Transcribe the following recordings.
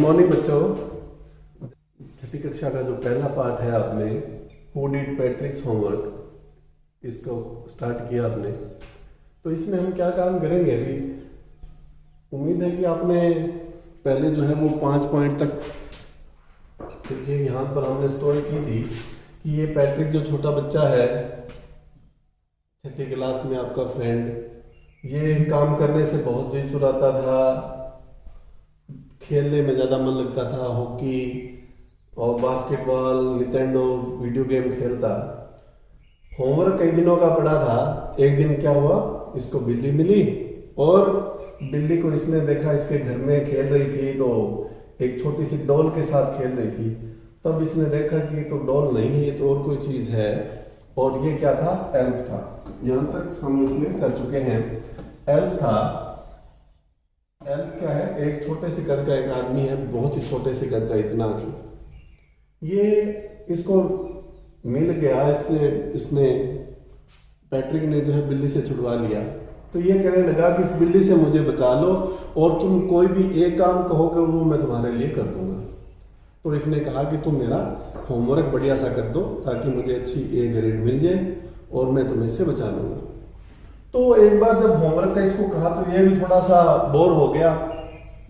Morning बच्चों। छठी कक्षा का जो पहला पार्ट है आपने हु डिड पैट्रिक्स होमवर्क, इसको स्टार्ट किया आपने। तो इसमें हम क्या काम करेंगे अभी, उम्मीद है कि आपने पहले जो है वो 5 पॉइंट तक देखिए यहाँ पर हमने स्टोरी की थी कि ये पैट्रिक जो छोटा बच्चा है छठी क्लास में आपका फ्रेंड, ये काम करने से बहुत जी चुराता था, खेलने में ज़्यादा मन लगता था, हॉकी और बास्केटबॉल, निंटेंडो वीडियो गेम खेलता। होमवर्क कई दिनों का पड़ा था। एक दिन क्या हुआ, इसको बिल्ली मिली और बिल्ली को इसने देखा इसके घर में खेल रही थी, तो एक छोटी सी डॉल के साथ खेल रही थी। तब इसने देखा कि ये तो डॉल नहीं है, ये तो और कोई चीज़ है। और ये क्या था, एल्फ था। यहाँ तक हम इसमें कर चुके हैं। एल्फ था। एल्फ क्या है, एक छोटे से कद का एक आदमी है, बहुत ही छोटे से कद का, इतना की। ये इसको मिल गया, इसने पैट्रिक ने जो है बिल्ली से छुड़वा लिया। तो ये कहने लगा कि इस बिल्ली से मुझे बचा लो और तुम कोई भी एक काम कहोगे वो मैं तुम्हारे लिए कर दूंगा। तो इसने कहा कि तुम मेरा होमवर्क बढ़िया सा कर दो ताकि मुझे अच्छी ए ग्रेड मिल जाए और मैं तुम्हें इससे बचा लूँगा। तो एक बार जब होमवर्क का इसको कहा तो ये भी थोड़ा सा बोर हो गया,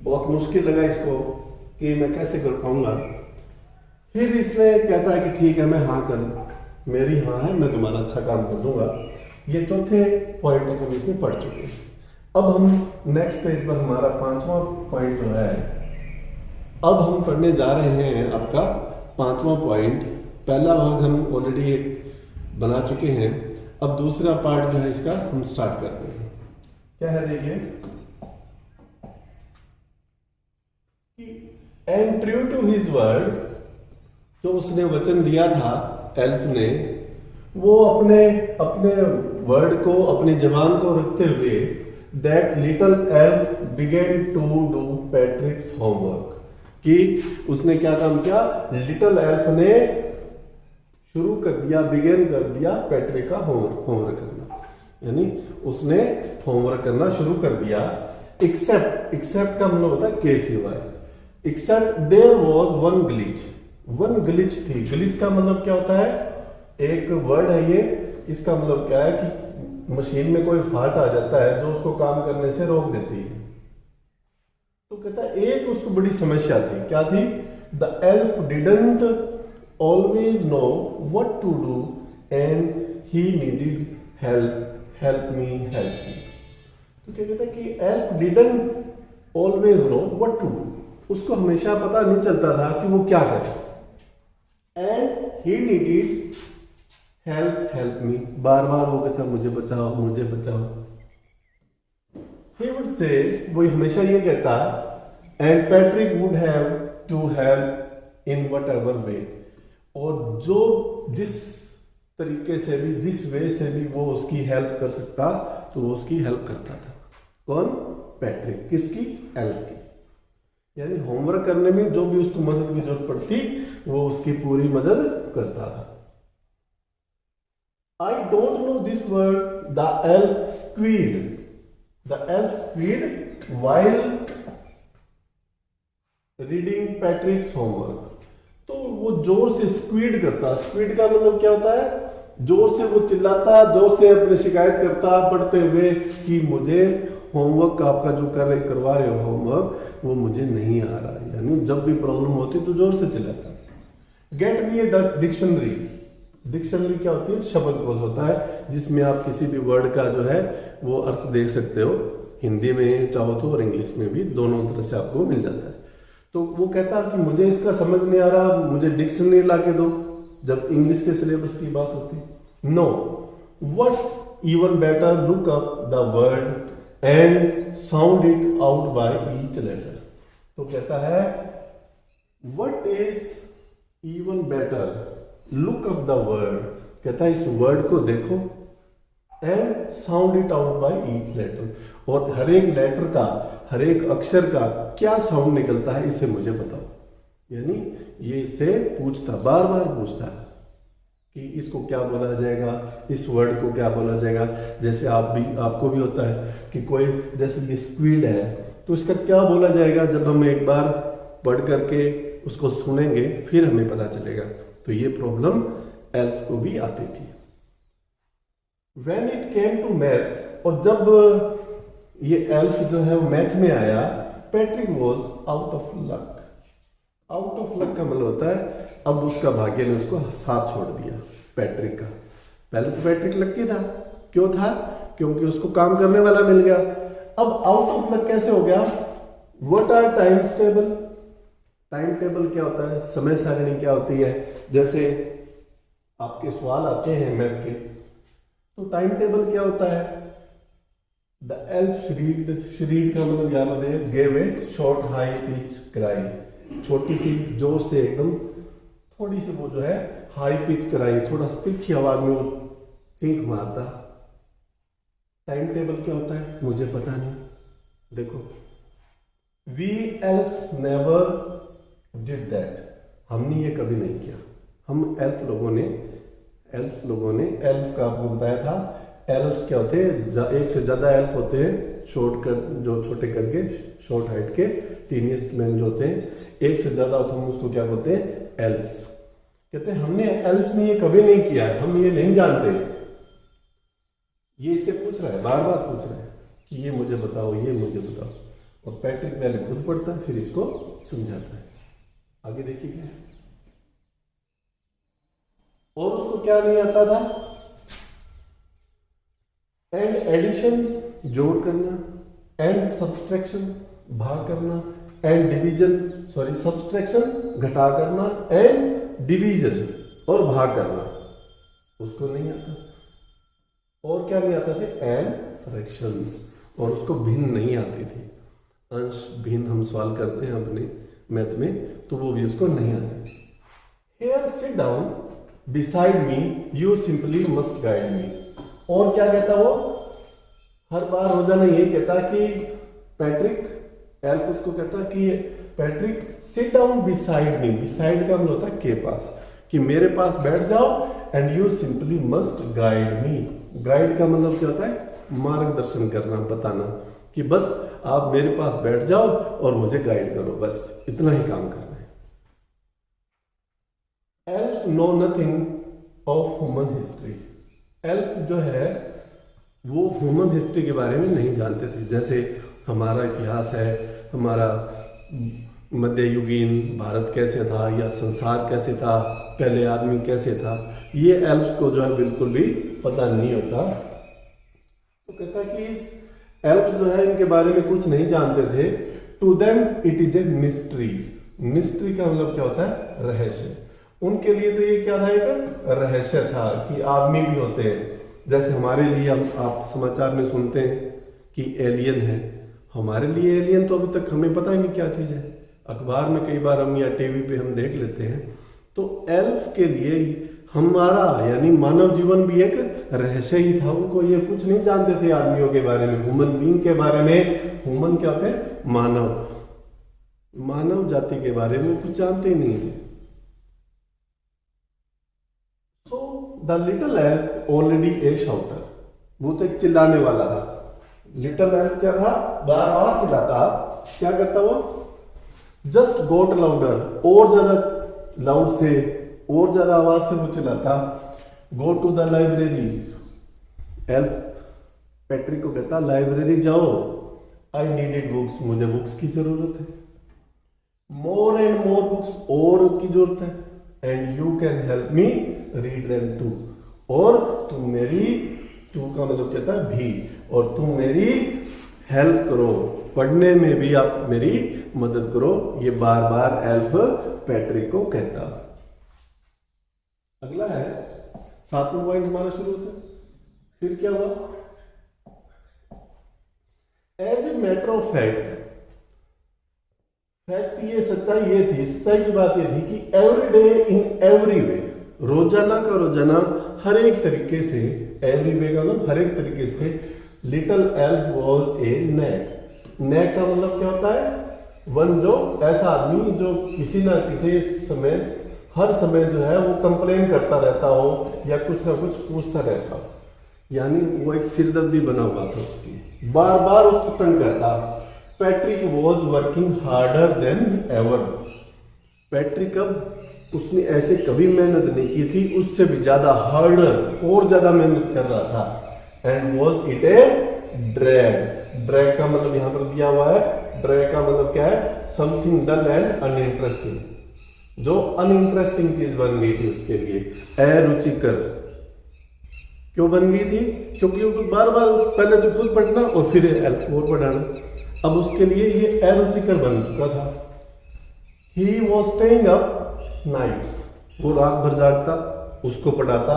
बहुत मुश्किल लगा इसको कि मैं कैसे कर पाऊँगा। फिर इसने कहता है कि ठीक है, मैं हाँ कर, मेरी हाँ है, मैं तुम्हारा अच्छा काम कर दूंगा। ये चौथे पॉइंट तक हम इसमें पढ़ चुके हैं। अब हम नेक्स्ट पेज पर हमारा 5वां पॉइंट जो है, अब हम पढ़ने जा रहे हैं आपका 5वां पॉइंट। पहला भाग हम ऑलरेडी बना चुके हैं। अब दूसरा पार्ट जो है इसका हम स्टार्ट करते हैं। क्या है देखिए, and true to his word, जो उसने वचन दिया था एल्फ ने, वो अपने वर्ड को, अपनी जबान को रखते हुए, that little elf began to do Patrick's homework, कि उसने क्या काम किया, लिटिल एल्फ ने शुरू कर दिया, बिगेन कर दिया पैट्रिक का होमवर्क करना, यानी उसने होमवर्क करना शुरू कर दिया। एक्सेप्ट का मतलब होता है के सिवाय। Except there was one glitch थी। ग्लिच का मतलब क्या होता है, एक वर्ड है ये, इसका मतलब क्या है कि मशीन में कोई फॉल्ट आ जाता है जो उसको काम करने से रोक देती है। तो कहता है एक उसको बड़ी समस्या थी, क्या थी, the elf didn't always know what to do and he needed help me. तो क्या कहता है कि elf didn't always know what to do, उसको हमेशा पता नहीं चलता था कि वो क्या करे। And he needed help me, बार बार वो कहता मुझे बचाओ मुझे बचाओ। ही वुड से, वो हमेशा ये कहता, and Patrick would have to help in whatever way, और जो जिस तरीके से भी, जिस वे से भी वो उसकी हेल्प कर सकता तो वो उसकी हेल्प करता था। कौन, पैट्रिक, किसकी, एल्फ की। यानी होमवर्क करने में जो भी उसको मदद की जरूरत पड़ती वो उसकी पूरी मदद करता था। I don't know this word, the elf squealed. The elf squealed while reading Patrick's homework. तो वो जोर से स्क्वीड करता। स्क्वीड का मतलब क्या होता है, जोर से वो चिल्लाता, जोर से अपनी शिकायत करता पढ़ते हुए कि मुझे होमवर्क आपका जो करवा रहे हो होमवर्क वो मुझे नहीं आ रहा। यानी जब भी प्रॉब्लम होती तो जोर से चिल्लाता। Get me a dictionary. Dictionary क्या होती है, शब्दकोश होता है जिसमें आप किसी भी वर्ड का जो है वो अर्थ देख सकते हो, हिंदी में चाहो तो और इंग्लिश में भी, दोनों तरह से आपको मिल जाता है। तो वो कहता कि मुझे इसका समझ नहीं आ रहा, मुझे डिक्शनरी ला के दो, जब इंग्लिश के सिलेबस की बात होती। No, what's even better, look up the word and sound it out by each letter. तो कहता है what is even better, look up the word, कहता है इस वर्ड को देखो, and sound it out by each letter, और हर एक लेटर का, हर एक अक्षर का क्या साउंड निकलता है इसे मुझे बताओ। यानी ये इससे पूछता, बार बार पूछता है कि इसको क्या बोला जाएगा, इस वर्ड को क्या बोला जाएगा। जैसे आपको भी होता है कि कोई, जैसे ये स्क्वीड है तो इसका क्या बोला जाएगा जब हम एक बार पढ़ करके उसको सुनेंगे फिर हमें पता चलेगा। तो ये प्रॉब्लम एल्फ को भी आती थी। When it came to maths, और जब ये एल्फ जो है वो मैथ में आया, Patrick was out of luck. Out of luck का मतलब होता है अब उसका भाग्य ने उसको साथ छोड़ दिया पैट्रिक का। पहले तो पैट्रिक लकी था, क्यों था? क्योंकि उसको काम करने वाला मिल गया। अब आउट ऑफ लक कैसे हो गया? What are times table? Time table क्या होता है? समय सारणी क्या होती है? जैसे आपके सवाल आते हैं मैथ के, तो टाइम टेबल क्या होता है? द एल्फ श्रीड का मतलब यहाँ पे gave a short high pitch cry, छोटी सी जोर से एकदम थोड़ी सी वो जो है हाई पिच क्राई, थोड़ा सी तीखी आवाज में वो चीख मारता। टाइम टेबल क्या होता है? मुझे पता नहीं। देखो, we elf never did that, हमने ये कभी नहीं किया। हम एल्फ लोगों ने एल्फ का आपको बताया था। एल्फ क्या होते हैं? एक से ज्यादा एल्फ होते हैं, शॉर्ट कर जो छोटे करके शॉर्ट हाइट के टीनियस्ट मैन जो होते हैं, एक से ज्यादा होते हैं, उसको क्या बोलते हैं? एल्फ्स। कहते हैं हमने एल्फ ने ये कभी नहीं किया है, हम ये नहीं जानते। ये इससे पूछ रहा है, बार बार पूछ रहा है कि ये मुझे बताओ, ये मुझे बताओ। और पैट्रिक पहले खुद पढ़ता है फिर इसको समझाता है। आगे देखिए क्या है। और उसको क्या नहीं आता था? एंड एडिशन जोड़ करना, एंड सब्सट्रैक्शन भाग करना, एंड डिवीजन सब्सट्रैक्शन घटा करना, एंड डिवीजन और भाग करना उसको नहीं आता। और क्या नहीं आता थे? एंड फ्रैक्शंस, और उसको भिन्न नहीं आती थी। अंश भिन्न हम सवाल करते हैं अपने मैथ में, तो वो भी उसको नहीं आते। Here sit down beside me, you simply must guide me. और क्या कहता वो? हर बार रोजाना ये कहता कि पैट्रिक, एल्फ उसको कहता कि Patrick sit down beside me. Beside का मतलब होता है के पास, कि मेरे पास बैठ जाओ, and you simply must guide me. Guide का मतलब क्या होता है? मार्गदर्शन करना, बताना, कि बस आप मेरे पास बैठ जाओ और मुझे गाइड करो, बस इतना ही काम करना है। Elf know nothing of human history. Elf जो है वो ह्यूमन हिस्ट्री के बारे में नहीं जानते थे। जैसे हमारा इतिहास है, हमारा मध्ययुगीन भारत कैसे था, या संसार कैसे था, पहले आदमी कैसे था, ये एल्फ्स को जो है बिल्कुल भी पता नहीं होता। तो कहता कि इस एल्फ्स जो है इनके बारे में कुछ नहीं जानते थे। To them it is a mystery. Mystery का मतलब क्या होता है? रहस्य। उनके लिए तो ये क्या था? एक रहस्य था कि आदमी भी होते हैं। जैसे हमारे लिए हम आप समाचार में सुनते हैं कि एलियन है, हमारे लिए एलियन तो अभी तक हमें पता ही नहीं क्या चीज है। अखबार में कई बार हम या टीवी पे हम देख लेते हैं। तो एल्फ के लिए हमारा यानी मानव जीवन भी एक रहस्य ही था। उनको ये कुछ नहीं जानते थे आदमियों के बारे में, ह्यूमन बीइंग के बारे में। ह्यूमन क्या होते हैं? मानव जाति के बारे में कुछ जानते ही नहीं है। द लिटिल एल्फ ऑलरेडी ए शाउटर, वो तो एक चिल्लाने वाला था। लिटिल एल्फ क्या था? बार बार चिल्लाता। क्या करता वो? जस्ट गोट लाउडर, और ज्यादा लाउड से, और ज्यादा आवाज से वो चिल्लाता। Go to the library. Elf Patrick को कहता लाइब्रेरी जाओ, आई नीडेड बुक्स, मुझे बुक्स की जरूरत है। मोर एंड मोर बुक्स, और की जरूरत है। And you can help me read them too, और तुम मेरी, टू का मतलब कहता है भी, और तुम मेरी हेल्प करो, पढ़ने में भी आप मेरी मदद करो। ये बार बार एल्फ पैट्रिक को कहता। अगला है 7वां पॉइंट हमारा शुरू होता है। फिर क्या हुआ? As a matter of fact ये सच्चाई ये थी, सच्चाई की बात ये थी कि every day in every way, रोजाना का रोजाना हर एक तरीके से, एवरी वे का मतलब हर एक तरीके से, little elf was a knack. Knack का मतलब क्या होता है? वन, जो ऐसा आदमी जो किसी ना किसी समय, हर समय जो है वो कंप्लेन करता रहता हो या कुछ ना कुछ पूछता रहता हो, यानी वो एक सिरदर्दी बना हुआ था उसकी, बार बार उसको तंग करता। Patrick was working harder than ever. Patrick अब उसने ऐसे कभी मेहनत नहीं की थी, उससे भी ज्यादा हार्डर और ज्यादा मेहनत कर रहा था। And was it A drag. Drag का मतलब यहां पर दिया हुआ है, ड्रैग का मतलब क्या है, समथिंग डल एंड अनइंटरेस्टिंग, जो अनइंटरेस्टिंग चीज बन गई थी उसके लिए, अरुचिकर। क्यों बन गई थी? क्योंकि वो बार बार पहले तो खुद पढ़ना और फिर L4 पढ़ाना, अब उसके लिए ये अरुचिकर बन चुका था। He was staying up nights, वो रात भर जागता, उसको पढ़ाता।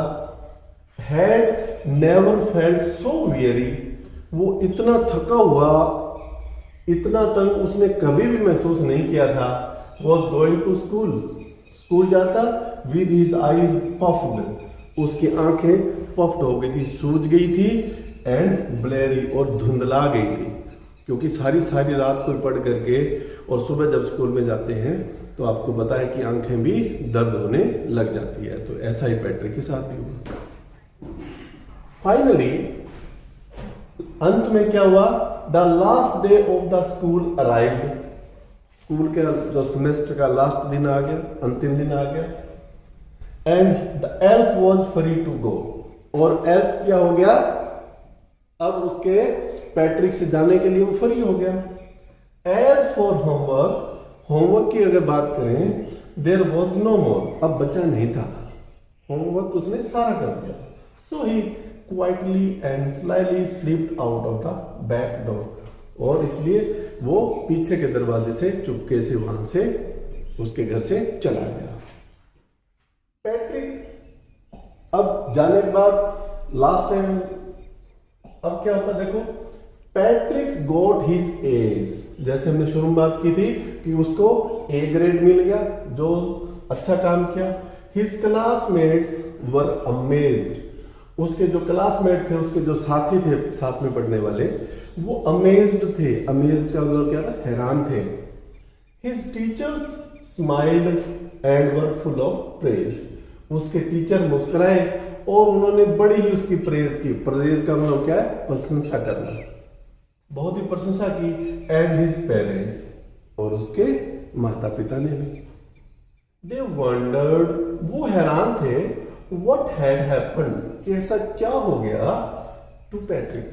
Had never felt so very, वो इतना थका हुआ, इतना तंग उसने कभी भी महसूस नहीं किया था। Was going to school, school जाता विद हिज आईज पफ्ड, उसकी आंखें पफ्ड हो गई थी, सूज गई थी, एंड ब्लेरी और धुंधला गई थी, क्योंकि सारी सारी रात को पढ़ करके और सुबह जब स्कूल में जाते हैं तो आपको पता है कि आंखें भी दर्द होने लग जाती है। तो ऐसा ही पैट्रिक के साथ भी हुआ। फाइनली अंत में क्या हुआ? The last day of the school arrived, school के जो सेमेस्टर का लास्ट दिन आ गया, अंतिम दिन आ गया। And the elf was free to go, और एल्फ क्या हो गया? अब उसके पैट्रिक से जाने के लिए वो फ्री हो गया। एज फॉर होमवर्क, होमवर्क की अगर बात करें, देयर वॉज नो मोर, अब बचा नहीं था, होमवर्क उसने सारा कर दिया। So he quietly and slyly slipped out of the back door, और इसलिए वो पीछे के दरवाजे से चुपके से वहां से उसके घर से चला गया। पैट्रिक अब जाने के बाद लास्ट टाइम अब क्या होता देखो, पैट्रिक गॉट हिज एज, जैसे हमने शुरू में बात की थी कि उसको ए ग्रेड मिल गया, जो अच्छा काम किया। हिज क्लासमेट्स वर अमेज्ड, उसके जो क्लासमेट थे, उसके जो साथी थे साथ में पढ़ने वाले, वो अमेज्ड थे। अमेज्ड का मतलब क्या था? हैरान थे। His teachers smiled and were full of praise, उसके टीचर मुस्कुराए और उन्होंने बड़ी ही उसकी प्रेज की। प्रेज का मतलब क्या है? प्रशंसा करना, बहुत ही प्रशंसा की। एंड हिज पेरेंट्स, और उसके माता पिता ने भी। दे वंडर्ड, वो हैरान थे, व्हाट हैड हैपेंड, कि ऐसा क्या हो गया टू पैट्रिक,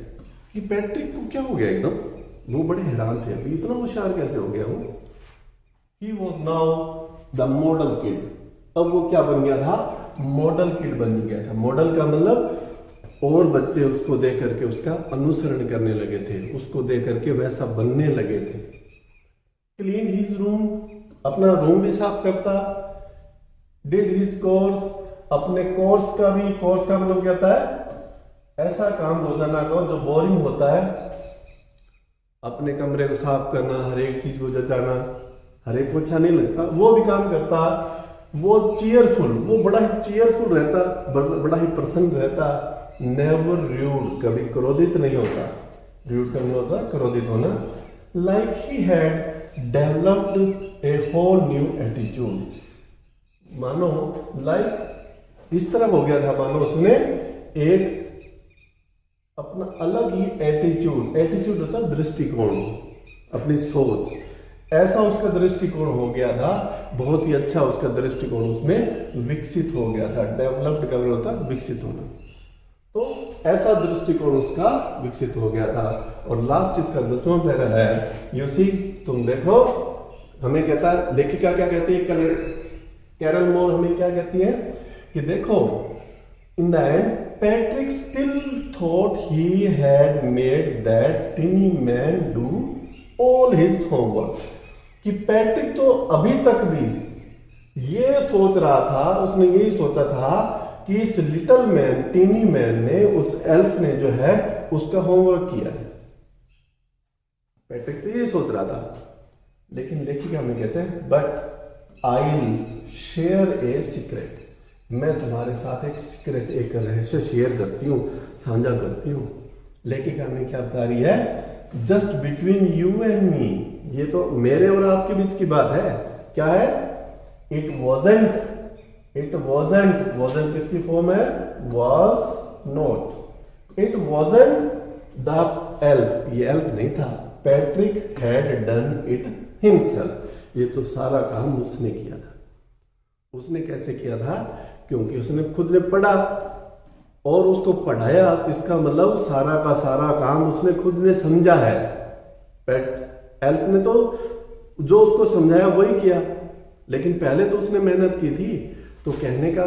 कि पैट्रिक को क्या हो गया एकदम। वो बड़े हैरान थे, अभी इतना होशियार कैसे हो गया वो। He was now the model kid, अब वो क्या बन गया था? मॉडल किड बन गया था। मॉडल का मतलब और बच्चे उसको देख करके उसका अनुसरण करने लगे थे, उसको देख करके वैसा बनने लगे थे। क्लीन हिज रूम, अपना रूम भी साफ करता। डिड हिज कोर्स, अपने कोर्स का भी, कोर्स का मतलब क्या होता है? ऐसा काम रोजाना का जो बोरिंग होता है, अपने कमरे को साफ करना, हर एक चीज को जचाना, हर एक को अच्छा नहीं लगता, वो भी काम करता। वो चीयरफुल, वो बड़ा ही चीयरफुल रहता, बड़ा ही प्रसन्न रहता। नेवर रूड, कभी क्रोधित नहीं होता। रूड का मतलब होता क्रोधित होना। Like he had developed a whole new attitude, मानो लाइक इस तरह हो गया था, मानो उसने एक अपना अलग ही एटीट्यूड, एटीट्यूड होता दृष्टिकोण, अपनी सोच, ऐसा उसका दृष्टिकोण हो गया था, बहुत ही अच्छा उसका दृष्टिकोण उसमें विकसित हो गया था। डेवलप्ड का मतलब होता विकसित होना, तो ऐसा दृष्टिकोण उसका विकसित हो गया था। और लास्ट इसका 10वां पैरा है, यू सी, तुम देखो, हमें कहता है लेखिका क्या कहती है, कैरल मोर हमें क्या कहती है कि देखो, in the end Patrick still thought he had made that टिनी man do all his homework, कि पैट्रिक तो अभी तक भी ये सोच रहा था, उसने यही सोचा था कि इस लिटिल मैन, टीनी मैन ने, उस एल्फ ने जो है उसका होमवर्क किया है। पैट्रिक तो ये सोच रहा था, लेकिन लेखिका में कहते हैं but I will share a secret, मैं तुम्हारे साथ एक सीक्रेट, एक रहस्य शेयर करती हूँ, साझा करती हूँ। लेखिका में क्या बता रही है? Just between you and me, ये तो मेरे और आपके बीच की बात है। क्या है? It wasn't, it wasn't, wasn't किसकी फॉर्म है? Was not. It wasn't the elf, ये एल्फ नहीं था, Patrick had done it himself. ये तो सारा काम उसने किया था। उसने कैसे किया था? क्योंकि उसने खुद ने पढ़ा और उसको पढ़ाया, तो इसका मतलब सारा का सारा काम उसने खुद ने समझा है। एल्फ ने तो जो उसको समझाया वही किया, लेकिन पहले तो उसने मेहनत की थी। तो कहने का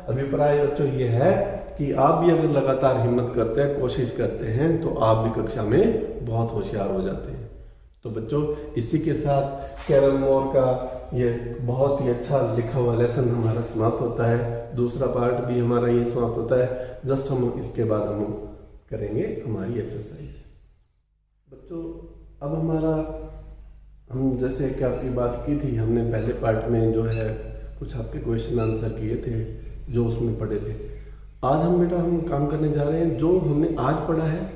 अभिप्राय बच्चों ये है कि आप भी अगर लगातार हिम्मत करते हैं, कोशिश करते हैं, तो आप भी कक्षा में बहुत होशियार हो जाते हैं। तो बच्चों, इसी के साथ कैरल मोर का ये बहुत ही अच्छा लिखा हुआ लेसन हमारा समाप्त होता है। दूसरा पार्ट भी हमारा ये समाप्त होता है। जस्ट हम इसके बाद हम करेंगे हमारी एक्सरसाइज। बच्चों, अब हमारा हम जैसे कि आपकी बात की थी, हमने पहले पार्ट में जो है कुछ आपके क्वेश्चन आंसर किए थे जो उसमें पढ़े थे। आज हम बेटा हम काम करने जा रहे हैं, जो हमने आज पढ़ा है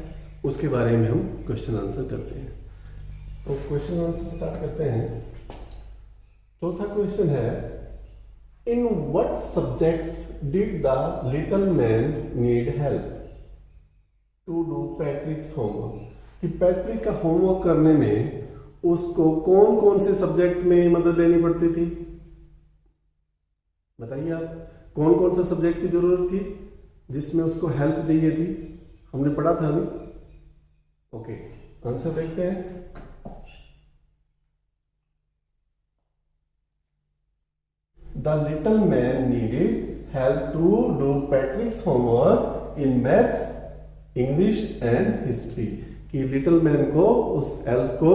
उसके बारे में हम क्वेश्चन आंसर करते हैं। तो क्वेश्चन आंसर स्टार्ट करते हैं। चौथा क्वेश्चन है, in what subjects did the little man need help to do Patrick's homework? कि पैट्रिक का होमवर्क करने में उसको कौन कौन से सब्जेक्ट में मदद लेनी पड़ती थी? बताइए आप, कौन कौन से सब्जेक्ट की जरूरत थी जिसमें उसको हेल्प चाहिए थी? हमने पढ़ा था अभी। ओके, आंसर देखते हैं। The little man needed help to do Patrick's homework in maths, English and history। कि लिटिल मैन को, उस एल्फ को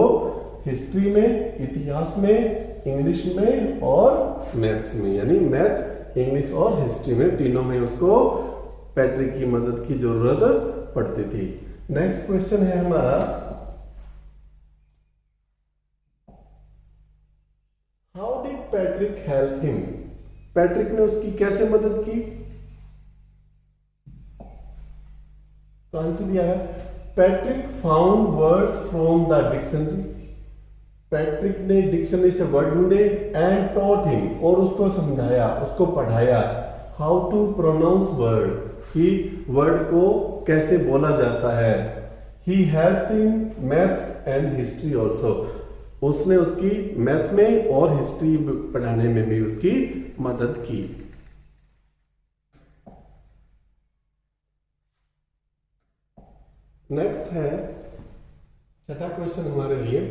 हिस्ट्री में, इतिहास में, इंग्लिश में और मैथ्स में, यानी मैथ, इंग्लिश और हिस्ट्री में, तीनों में उसको पैट्रिक की मदद की जरूरत पड़ती थी। नेक्स्ट क्वेश्चन है हमारा, how did Patrick help him? Patrick ने उसकी कैसे मदद की? तो आंसर दिया है, Patrick found words from the dictionary. Patrick ने डिक्शनरी से वर्ड ढूंढे एंड टॉट हिम, और उसको समझाया, उसको पढ़ाया, हाउ टू प्रोनाउंस वर्ड, कि वर्ड को कैसे बोला जाता है। He helped in maths and history also. उसने उसकी मैथ में और हिस्ट्री पढ़ाने में भी उसकी मदद की। नेक्स्ट है छठा क्वेश्चन हमारे लिए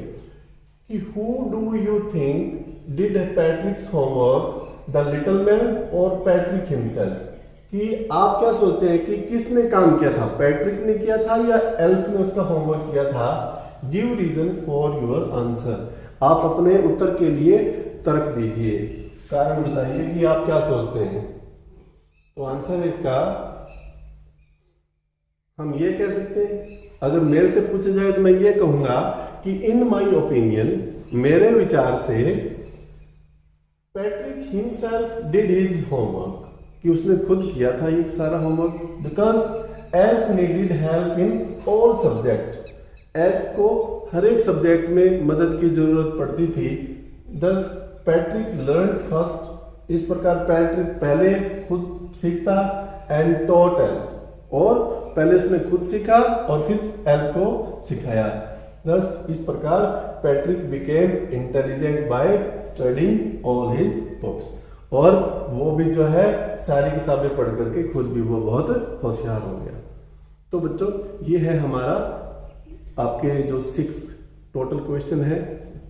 कि who do you think did पैट्रिक्स homework, the little man और पैट्रिक हिमसेल्फ? कि आप क्या सोचते हैं कि किसने काम किया था, पैट्रिक ने किया था या एल्फ ने उसका होमवर्क किया था? Give reason for your answer. आप अपने उत्तर के लिए तर्क दीजिए, कारण बताइए कि आप क्या सोचते हैं। तो आंसर है इसका, हम ये कह सकते हैं, अगर मेरे से पूछा जाए तो मैं ये कहूंगा कि इन माई ओपिनियन, मेरे विचार से, Patrick himself did his homework, कि उसने खुद किया था ये सारा homework, because elf needed help in all subject. Elf को हर एक सब्जेक्ट में मदद की जरूरत पड़ती थी। दस पैट्रिक लर्न फर्स्ट, इस प्रकार पैट्रिक पहले खुद सीखता एंड टॉट एल्फ, और पहले उसने खुद सीखा और फिर एल्फ को सिखाया। दस इस प्रकार Patrick became intelligent by studying all his books, और वो भी जो है सारी किताबें पढ़ करके खुद भी वो बहुत होशियार हो गया। तो बच्चों, ये है हमारा आपके जो 6 टोटल क्वेश्चन है।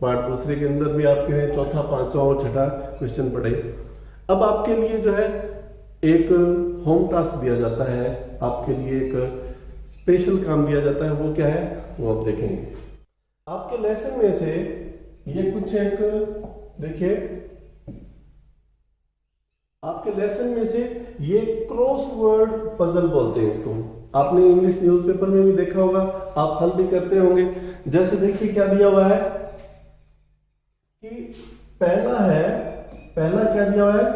पार्ट दूसरे के अंदर भी आपके चौथा, पांचवा और छठा क्वेश्चन पढ़े। अब आपके लिए जो है एक होम टास्क दिया जाता है, आपके लिए एक स्पेशल काम दिया जाता है। वो क्या है वो आप देखेंगे। आपके लेसन में से ये कुछ एक देखिए, आपके लेसन में से ये क्रॉसवर्ड पजल बोलते हैं इसको। आपने इंग्लिश न्यूज़पेपर में भी देखा होगा, आप हल भी करते होंगे। जैसे देखिए क्या दिया हुआ है कि पहला क्या दिया हुआ है,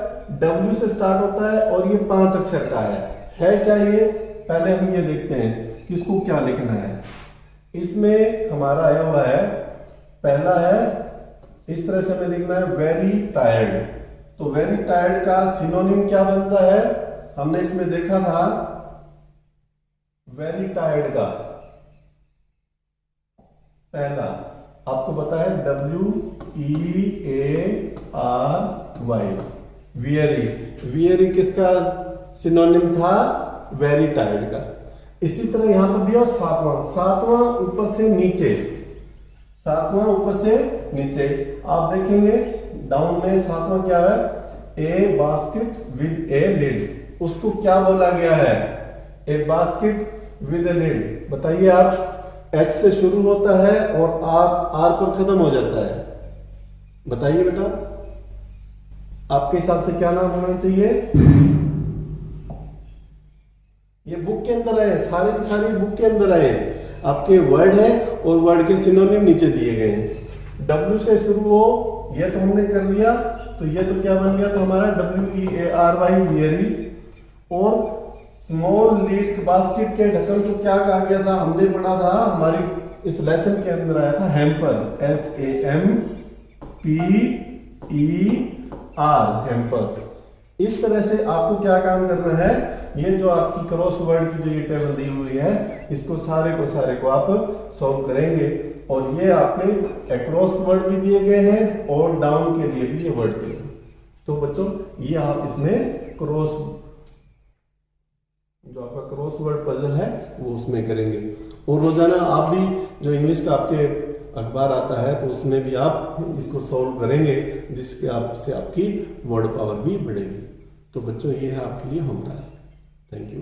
W से स्टार्ट होता है और ये 5 अक्षर का है क्या ये? पहले हम ये देखते हैं कि इसको क्या लिखना है। इसमें हमारा आया हुआ है, पहला है इस तरह से हमें लिखना है वेरी टायर्ड। तो वेरी टायर्ड का सिनोनिम क्या बनता है? हमने इसमें देखा था वेरी टायर्ड का पहला आपको पता है WEARY, वियरी। वियरी किसका सिनोनिम था? वेरी टायर्ड का। इसी तरह यहां पर दिया सातवां, सातवां ऊपर से नीचे, सातवां ऊपर से नीचे। आप देखेंगे डाउन में सातवां क्या है? A basket with a lid. उसको क्या बोला गया है? A basket with a lid. बताइए आप, एच से शुरू होता है और आर पर खत्म हो जाता है। बताइए बेटा, आपके हिसाब से क्या नाम होना चाहिए? ये बुक के अंदर आए, सारे के सारे बुक के अंदर आए। आपके वर्ड है और वर्ड के सिनोनिम नीचे दिए गए हैं। डब्ल्यू से शुरू हो, ये तो हमने कर लिया, तो ये तो क्या बन गया? तो हमारा WEARY, वियरी। और स्मॉल लीड बास्केट के ढक्कन को क्या कहा गया था? हमने पढ़ा था, हमारी इस लेसन के अंदर आया था हैम्पर, HAMPER, हैम्पर। इस तरह से आपको क्या काम करना है? ये जो आपकी क्रॉस वर्ड की जो ये टेबल दी हुई है, इसको सारे को आप सॉल्व करेंगे। और ये आपके अक्रॉस वर्ड भी दिए गए हैं और डाउन के लिए भी ये वर्ड दिए गए। तो बच्चों, ये आप इसमें क्रॉस, जो आपका क्रॉस वर्ड पजल है वो उसमें करेंगे। और रोजाना आप भी जो इंग्लिश का आपके अखबार आता है तो उसमें भी आप इसको सॉल्व करेंगे, जिसके आपसे आपकी वर्ड पावर भी बढ़ेगी। तो बच्चों, ये है आपके लिए होम टास्क। Thank you.